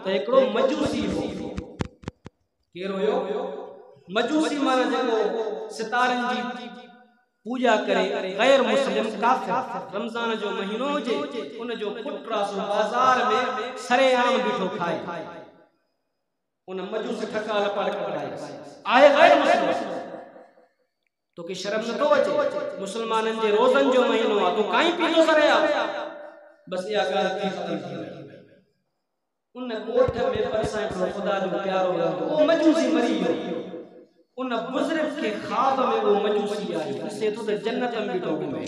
तो एकड़ो मजूसी हो केरो यो मजूसी माना जेको सितारन जी पूजा करे गैर मुस्लिम काफिर रमजान जो महीनो जे उन जो पुट रासो बाजार में सरेआम बिठो खाए उन मजूस ठका लपड़ कराए आहे गैर मुस्लिम तो की शर्म न तो अचे मुसलमानन जे रोजन जो महीनो आ तो काई पीतो सरेआम बस या गाल की खत्म थी उन कोठ में परसाए खुदा जो प्यारो रहंदो वो मजूसी मरी वियो उन बुजुर्ग के ख्वाब में वो मजूसी आई इसे तो जन्नत में बिठो घुमे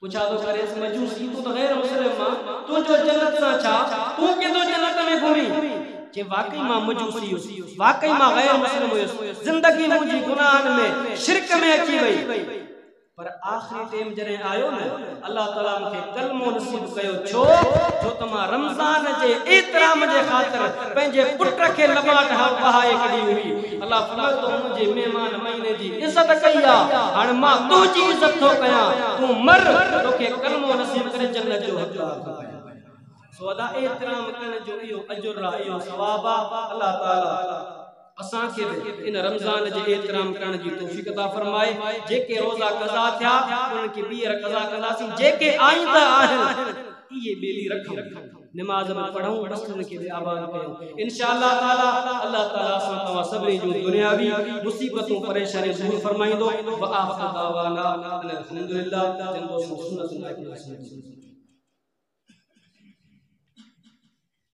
पूछा तो करे इस मजूसी तू तो गैर मुस्लिम मां तू जो जन्नत सा छा तू के तो जन्नत में घुमी जे वाकई मां मजूसी वाकई मां गैर मुस्लिम हुयस जिंदगी मुजी गुनाहन में शिरक में अची वई पर आखिरी टाइम जरे आयो न अल्लाह ताला मुखे कलमो नसीब कयो छो जो तमा रमजान जे एतराम जे खातिर पंहिंजे पुट के लमाट बहाए कडी हुई अल्लाह फरमायो तो मुझे मेहमान महीने जी इज्जत कईया हण मां तू जी इज्जत थो कया तू मर तोखे कलमो नसीब करे जन्नत जो हकदार थो कया सो अदा एतराम करण जो इयो अजर आ इयो सवाब आ अल्लाह ताला असा के इन रमजान जे एहतराम करण जी तौफीक अता फरमाए जेके रोजा कज़ा थया उन के बीर कज़ा कदासी जेके आइंदा आहन ये बेली रखो नमाज में पढ़ूं मस्जिद के भी आबाद कयो इंशाअल्लाह ताला अल्लाह ताला सा तवा सभी जो दुनियावी मुसीबतों परेशानी दूर फरमाइंदो व आखिर दावाना अल्हम्दुलिल्लाह जिंदो सुन्नत